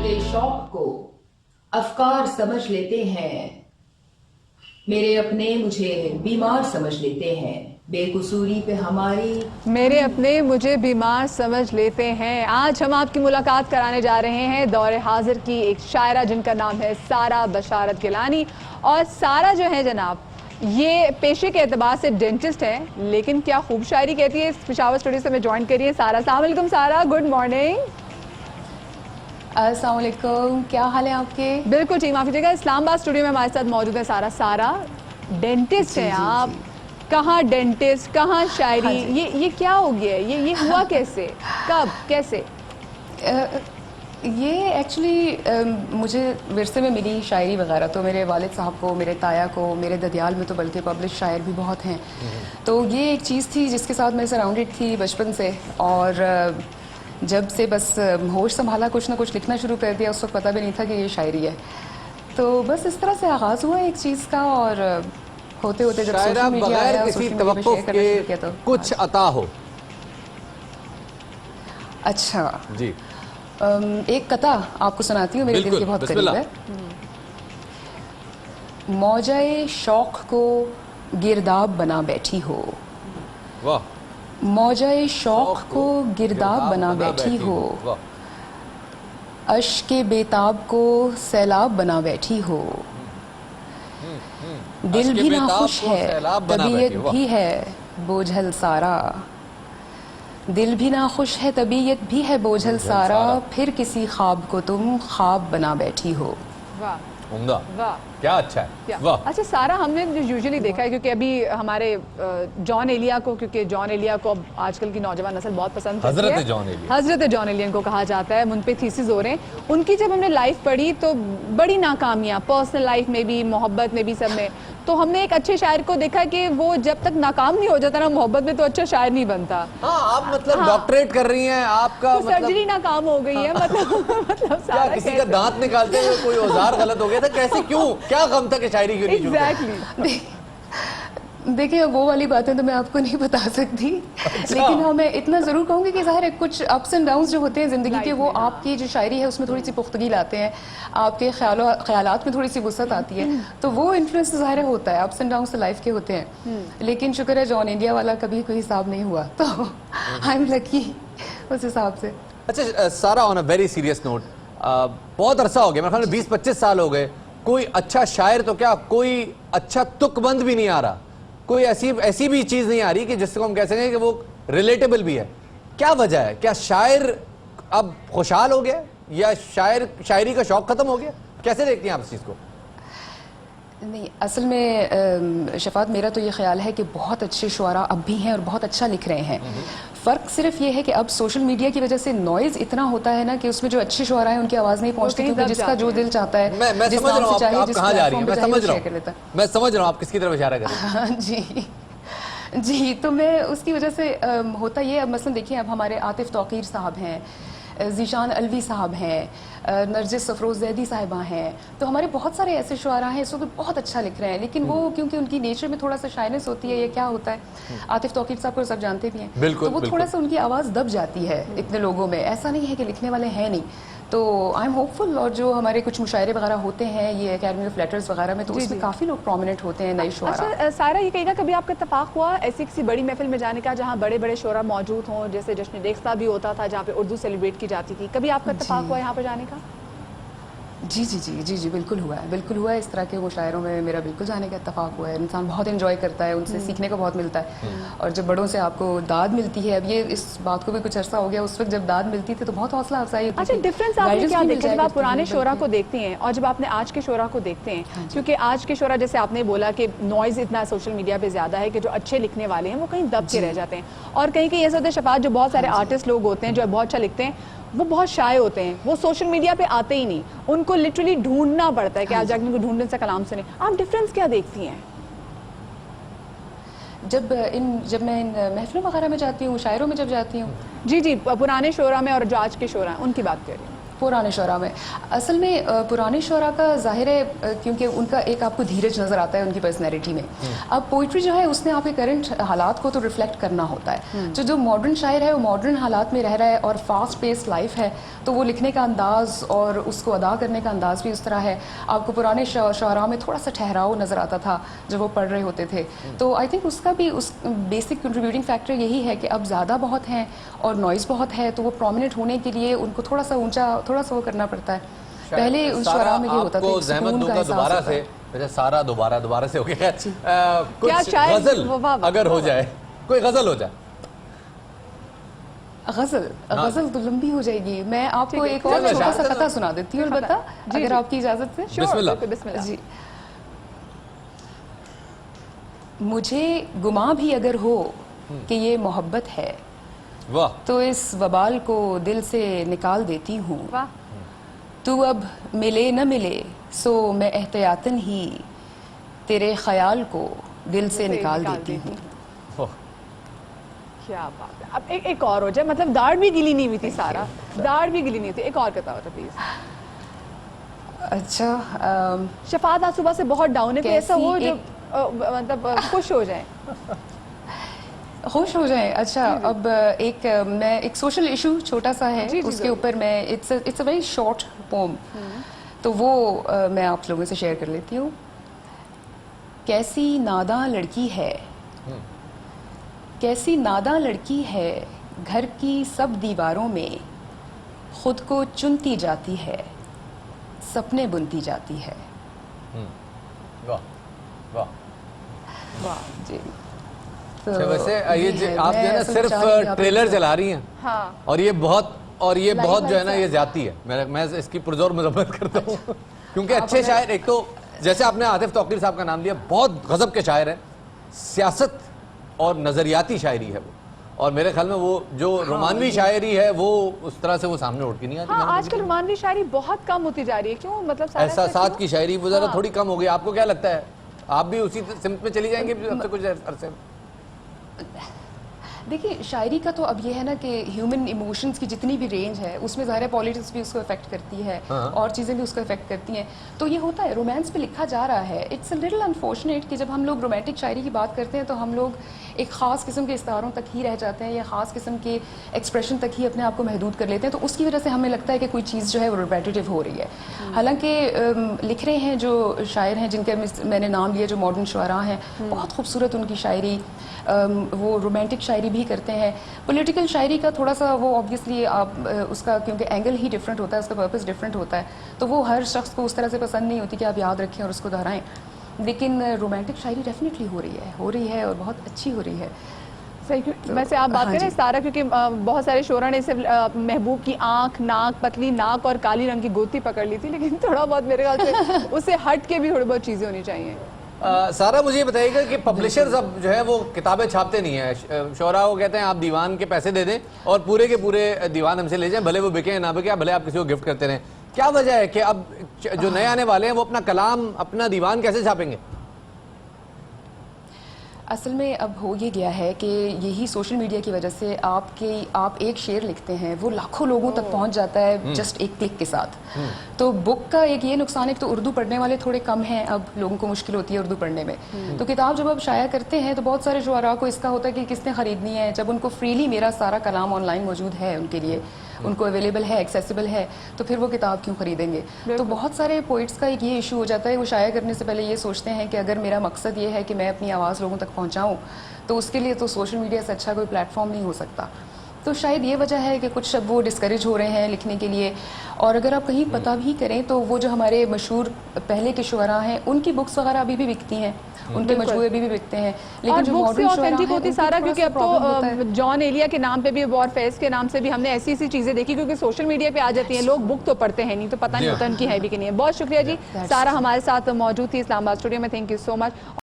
अपने शौक को अफकार समझ लेते हैं, मेरे अपने मुझे बीमार समझ लेते हैं, बेकसूरी पे हमारी मेरे अपने मुझे बीमार समझ लेते हैं। आज हम आपकी मुलाकात कराने जा रहे हैं दौरे हाजिर की एक शायरा जिनका नाम है सारा बशारत गिलानी। और सारा जो है जनाब, ये पेशे के एतबार से डेंटिस्ट है, लेकिन क्या खूब शायरी कहती है। इस पेशावर स्टूडियो से हमें ज्वाइन करिए सारा। अस्सलाम वालेकुम सारा, गुड मॉर्निंग। अस्सलाम वालेकुम, क्या हाल है आपके? बिल्कुल ठीक, माफ़ी कीजिएगा। इस्लामाबाद स्टूडियो में हमारे साथ मौजूद है सारा। सारा डेंटिस्ट है आप, कहाँ डेंटिस्ट कहाँ शायरी, ये क्या हो गया? ये हुआ कैसे, कब, कैसे? ये एक्चुअली मुझे विरसे में मिली शायरी वगैरह तो मेरे वालिद साहब को, मेरे ताया को, मेरे ददियाल में तो बल्कि पब्लिश शायर भी बहुत हैं। तो ये एक चीज़ थी जिसके साथ मैं सराउंडेड थी बचपन से, और जब से बस होश संभाला कुछ ना कुछ लिखना शुरू कर दिया, उस वक्त पता भी नहीं था कि ये शायरी है। तो बस इस तरह से आगाज़ हुआ एक चीज़ का, और होते होते जब सोशल मीडिया आया, किसी तवक्कुफ के तो कुछ अता हो। अच्छा जी, एक कथा आपको सुनाती हूँ, मेरे दिल के बहुत करीब है। मौजाए शौक को गिरदाब बना बैठी हो, वाह। मौजाए शौक को गिरदाब बना बैठी हो, अश्क बेताब को सैलाब बना बैठी हो, दिल भी नाखुश है तबीयत भी है बोझल सारा, दिल भी नाखुश है तबीयत भी है बोझल सारा, फिर किसी ख्वाब को तुम ख्वाब बना बैठी हो। वाह, उम्दा, वाह, क्या अच्छा है, वाह। अच्छा सारा, हमने जो यूजुअली देखा है, क्योंकि अभी हमारे जॉन एलिया को, क्योंकि जॉन एलिया को अब आजकल की नौजवान नस्ल बहुत पसंद करती है, हजरत जॉन एलिया को कहा जाता है, उन पे थीसिस हो रहे हैं। उनकी जब हमने लाइफ पढ़ी तो बड़ी नाकामियाँ, पर्सनल लाइफ में भी, मोहब्बत में भी, सब में। तो हमने एक अच्छे शायर को देखा कि वो जब तक नाकाम नहीं हो जाता ना मोहब्बत में, तो अच्छा शायर नहीं बनता। हाँ, आप मतलब डॉक्टरेट कर रही हैं, आपका तो मतलब सर्जरी नाकाम हो गई है, मतलब क्या किसी का दांत निकालते हुए कोई औजार गलत हो गया था, कैसे, क्यों, क्या गम था कि शायरी क्यों नहीं शुरू एग्जैक्टली। देखिए वो वाली बातें तो मैं आपको नहीं बता सकती, लेकिन हाँ मैं इतना ज़रूर कहूँगी कि ज़ाहिर है कुछ अप्स एंड डाउन्स जो होते हैं ज़िंदगी के, वो आपकी जो शायरी है उसमें थोड़ी सी पुख्तगी लाते हैं, आपके ख्यालात में थोड़ी सी वुसअत आती है, तो वो इन्फ्लुएंस ज़ाहिर होता है। अप्स एंड डाउन्स तो लाइफ के होते हैं, लेकिन शुक्र है जॉन इंडिया वाला कभी कोई हिसाब नहीं हुआ, तो आई एम लकी उस हिसाब से। अच्छा सारा, on a very serious note, बहुत अरसा हो गया, मेरे ख्याल में 20-25 साल हो गए, कोई अच्छा शायर तो क्या, कोई अच्छा तुकबंद भी नहीं आ रहा, कोई ऐसी भी चीज नहीं आ रही कि जिसको हम कह सकें कि वो रिलेटेबल भी है। क्या वजह है? क्या शायर अब खुशहाल हो गया, या शायरी का शौक खत्म हो गया? कैसे देखती हैं आप इस चीज को? नहीं, असल में शफात, मेरा तो ये ख्याल है कि बहुत अच्छे शुआरा अब भी हैं और बहुत अच्छा लिख रहे हैं। फ़र्क सिर्फ ये है कि अब सोशल मीडिया की वजह से नॉइज़ इतना होता है ना कि उसमें जो अच्छे शुआरा हैं उनकी आवाज़ नहीं पहुंचती, क्योंकि जिसका जो दिल चाहता है, मैं समझ रहा हूं आप कहां जा रही हैं, मैं समझ रहा हूं आप किसकी तरफ इशारा कर रहे हैं। जी जी, तो मैं उसकी वजह से होता ये, अब मसलन देखिए, अब हमारे आतिफ तौकीर साहब हैं, ज़ीशान अलवी साहब हैं, नरजिस सफरोज जैदी साहिबा हैं, तो हमारे बहुत सारे ऐसे शुआरा हैं इस वक्त बहुत अच्छा लिख रहे हैं, लेकिन वो क्योंकि उनकी नेचर में थोड़ा सा शाइनेस होती है, ये क्या होता है, आतिफ तौकीर साहब को सब जानते भी हैं, तो वो थोड़ा सा उनकी आवाज़ दब जाती है इतने लोगों में। ऐसा नहीं है कि लिखने वाले हैं नहीं, तो आई एम होपफुल। और जो हमारे कुछ मुशायरे वगैरह होते हैं ये एकेडमी ऑफ लेटर्स वगैरह में, तो उसमें काफ़ी लोग प्रोमिनेंट होते हैं नए शुआरा। अच्छा सारा, ये कहेगा कभी आपका इत्तेफाक हुआ ऐसी किसी बड़ी महफिल में जाने का जहाँ बड़े बड़े शुरा मौजूद हों, जैसे जश्न रेख्ता भी होता था जहाँ पे उर्दू सेलिब्रेट की जाती थी, कभी आपका इत्तेफाक हुआ यहाँ पर जाने का? जी जी जी जी जी, बिल्कुल हुआ है, बिल्कुल हुआ है। इस तरह के मुशायरों में मेरा बिल्कुल जाने का इत्तेफाक हुआ है। इंसान बहुत एंजॉय करता है, उनसे सीखने को बहुत मिलता है, और जब बड़ों से आपको दाद मिलती है, अब ये इस बात को भी कुछ अरसा हो गया, उस वक्त जब दाद मिलती थी तो बहुत हौसला अफजाई होती थी। अच्छा, डिफरेंस आपने क्या देखा जब आप पुराने शोरा को देखते हैं और जब आपने आज के शोरा को देखते हैं? क्योंकि आज के शोरा, जैसे आपने बोला कि नॉइज इतना सोशल मीडिया पे ज्यादा है कि जो अच्छे लिखने वाले हैं वो कहीं दब के रह जाते हैं, और कहीं कहीं ऐसा होता है शफात, जो बहुत सारे आर्टिस्ट लोग होते हैं जो बहुत अच्छा लिखते हैं, वो बहुत शाय होते हैं, वो सोशल मीडिया पे आते ही नहीं, उनको लिटरली ढूंढना पड़ता है कि आप जाकर उनको ढूंढने से कलाम सुने। आप डिफरेंस क्या देखती हैं? जब मैं इन महफिलों वगैरह में जाती हूँ, शायरों में जब जाती हूँ। जी जी, पुराने शोरा में और जो आज के शोरा हैं उनकी बात कर रही हूँ। पुराने शुरा में असल में पुराने शुरा का जाहिर है क्योंकि उनका एक आपको धीरज नज़र आता है उनकी पर्सनैलिटी में। अब पोइट्री जो है उसने आपके करंट हालात को तो रिफ्लेक्ट करना होता है। जो मॉडर्न शायर है वो मॉडर्न हालात में रह रहा है और फास्ट पेस लाइफ है, तो वो लिखने का अंदाज और उसको अदा करने का अंदाज भी उस तरह है। आपको पुराने शुरा में थोड़ा सा ठहराव नज़र आता था जब वो पढ़ रहे होते थे। तो आई थिंक उसका भी उस बेसिक कंट्रीब्यूटिंग फैक्टर यही है कि अब ज़्यादा बहुत हैं और नॉइज़ बहुत है, तो वो प्रोमिनेंट होने के लिए उनको थोड़ा सा ऊंचा थोड़ा सा वो करना पड़ता है। पहले उस शुरा में ये होता था, सुकून का एहसास दोबारा होता से है। वैसे सारा दोबारा से हो गया। कुछ क्या शायद गजल अगर हो जाए, कोई गजल हो जाए। गजल तो लंबी हो जाएगी। मैं आपको एक और चलो, छोटा सा शायद- कथा सुना देती हूँ अलबत्ता, जी, अगर जी। आपकी इजाजत से। बिस्मिल्लाह। बिस्मिल्लाह। जी। मुझे गुमा भी अगर हो कि ये मोहब्बत है, वाह, तो इस वबाल को दिल से निकाल देती हूँ। वाह, तू अब मिले न मिले सो मैं एहतियातन ही तेरे ख्याल को दिल से निकाल देती हूँ। ओह, क्या बात है। अब एक और हो जाए, मतलब दाढ़ भी गिली नहीं हुई थी, सारा दाढ़ भी गिली नहीं थी। एक और कथा होता प्लीज। अच्छा, शफात आज सुबह से बहुत डाउन है, कोई ऐसा हो जो मतलब खुश हो जाए। खुश हो जाए। अच्छा, अब मैं एक सोशल इशू छोटा सा है, जी, जी, उसके जरूर। ऊपर मैं it's a very short poem, तो वो मैं आप लोगों से शेयर कर लेती हूँ। कैसी नादां लड़की है, कैसी नादां लड़की है, घर की सब दीवारों में खुद को चुनती जाती है, सपने बुनती जाती है। वाह, वाह। वाह, जी। अच्छा, वैसे ये आप जो है ना असल में सिर्फ चाह रही थी आप ट्रेलर लोगों से- चला रही हैं, हाँ, और ये बहुत लाइव जो है ना लाइव ये ज्यादती है। मैं इसकी पुरजोर मजम्मत करता हूँ क्योंकि अच्छे शायर, एक तो जैसे आपने आतिफ तौकीर साहब का नाम लिया, बहुत गजब के शायर हैं, सियासत और नजरियाती शायरी है वो, और मेरे ख्याल में वो जो रोमानवी शायरी है वो उस तरह से वो सामने उठ के नहीं आती। हाँ, आजकल रोमानवी शायरी बहुत कम होती जा रही है। क्यों, मतलब सारा ऐसा एहसासात क्यों? की शायरी वो जरा हाँ। थोड़ी कम हो गई। आपको क्या लगता है, आप भी उसी सिमत में चली जाएंगे अब से कुछ अरसे में? देखिए, शायरी का तो अब ये है ना कि ह्यूमन इमोशंस की जितनी भी रेंज है उसमें ज़ाहिर है पॉलिटिक्स भी उसको अफेक्ट करती है, हाँ। और चीज़ें भी उसको अफेक्ट करती हैं। तो ये होता है, रोमांस पे लिखा जा रहा है। इट्स अ लिटिल अनफॉर्चुनेट कि जब हम लोग रोमांटिक शायरी की बात करते हैं तो हम लोग एक ख़ास किस्म के इस्तारों तक ही रह जाते हैं या ख़ास किस्म के एक्सप्रेशन तक ही अपने आप को महदूद कर लेते हैं। तो उसकी वजह से हमें लगता है कि कोई चीज़ जो है वो रिपेटिटिव हो रही है। हालांकि लिख रहे हैं जो शायर हैं जिनके मैंने नाम लिया, जो मॉडर्न शुअरा हैं, बहुत खूबसूरत उनकी शायरी, वो रोमांटिक शायरी भी करते हैं। पॉलिटिकल शायरी का थोड़ा सा वो ऑब्वियसली आप उसका क्योंकि एंगल ही डिफरेंट होता है, उसका पर्पस डिफरेंट होता है, तो वो हर शख्स को उस तरह से पसंद नहीं होती कि आप याद रखें और उसको दोहराएं। लेकिन रोमांटिक शायरी डेफिनेटली हो रही है और बहुत अच्छी हो रही है। सही। वैसे आप बात हाँ करें जी। सारा, क्योंकि बहुत सारे शोरा ने सिर्फ महबूब की आंख, नाक, पतली नाक और काली रंग की गोती पकड़ ली थी, लेकिन थोड़ा बहुत मेरे ख्याल से उससे हट के भी थोड़ी बहुत चीजें होनी चाहिए। सारा मुझे ये बताइएगा कि पब्लिशर्स अब जो है वो किताबें छापते नहीं है। शोरा को कहते हैं आप दीवान के पैसे दे दें और पूरे के पूरे दीवान हमसे ले जाएं, भले वो बिके ना बिके, भले आप किसी को गिफ्ट करते रहें। क्या वजह है कि अब जो नए आने वाले हैं वो अपना कलाम, अपना दीवान कैसे छापेंगे? असल में अब हो ये गया है कि यही सोशल मीडिया की वजह से आप एक शेर लिखते हैं, वो लाखों लोगों तक पहुंच जाता है जस्ट एक क्लिक के साथ। तो बुक का एक ये नुकसान है कि तो उर्दू पढ़ने वाले थोड़े कम हैं, अब लोगों को मुश्किल होती है उर्दू पढ़ने में। तो किताब जब आप शाया करते हैं तो बहुत सारे शुअरा को इसका होता है कि किसने ख़रीदनी है। जब उनको फ्रीली मेरा सारा कलाम ऑनलाइन मौजूद है उनके लिए, उनको अवेलेबल है, एक्सेसिबल है, तो फिर वो किताब क्यों खरीदेंगे। तो बहुत सारे पोइट्स का एक ये इशू हो जाता है, वो शाया करने से पहले ये सोचते हैं कि अगर मेरा मकसद ये है कि मैं अपनी आवाज़ लोगों तक पहुंचाऊं, तो उसके लिए तो सोशल मीडिया से अच्छा कोई प्लेटफॉर्म नहीं हो सकता। तो शायद ये वजह है कि कुछ अब वो डिस्करेज हो रहे हैं लिखने के लिए। और अगर आप कहीं पता भी करें तो वो जो हमारे मशहूर पहले के शुअरा हैं उनकी बुक्स वगैरह अभी भी बिकती हैं, उनके मजमूए अभी भी बिकते हैं। और जो बुक से modern शुअरा ऑथेंटिक हैं, होती उनको सारा, थोड़ा क्योंकि सा अब problem होता है। तो जॉन एलिया के नाम पे भी, वॉर फेस के नाम से भी हमने ऐसी ऐसी चीजें देखी, क्योंकि सोशल मीडिया पे आ जाती हैं, लोग बुक तो पढ़ते हैं नहीं, तो पता नहीं होता उनकी है भी कि नहीं है। बहुत शुक्रिया जी, सारा हमारे साथ मौजूद थी इस्लामाबाद स्टूडियो में। Thank you so much.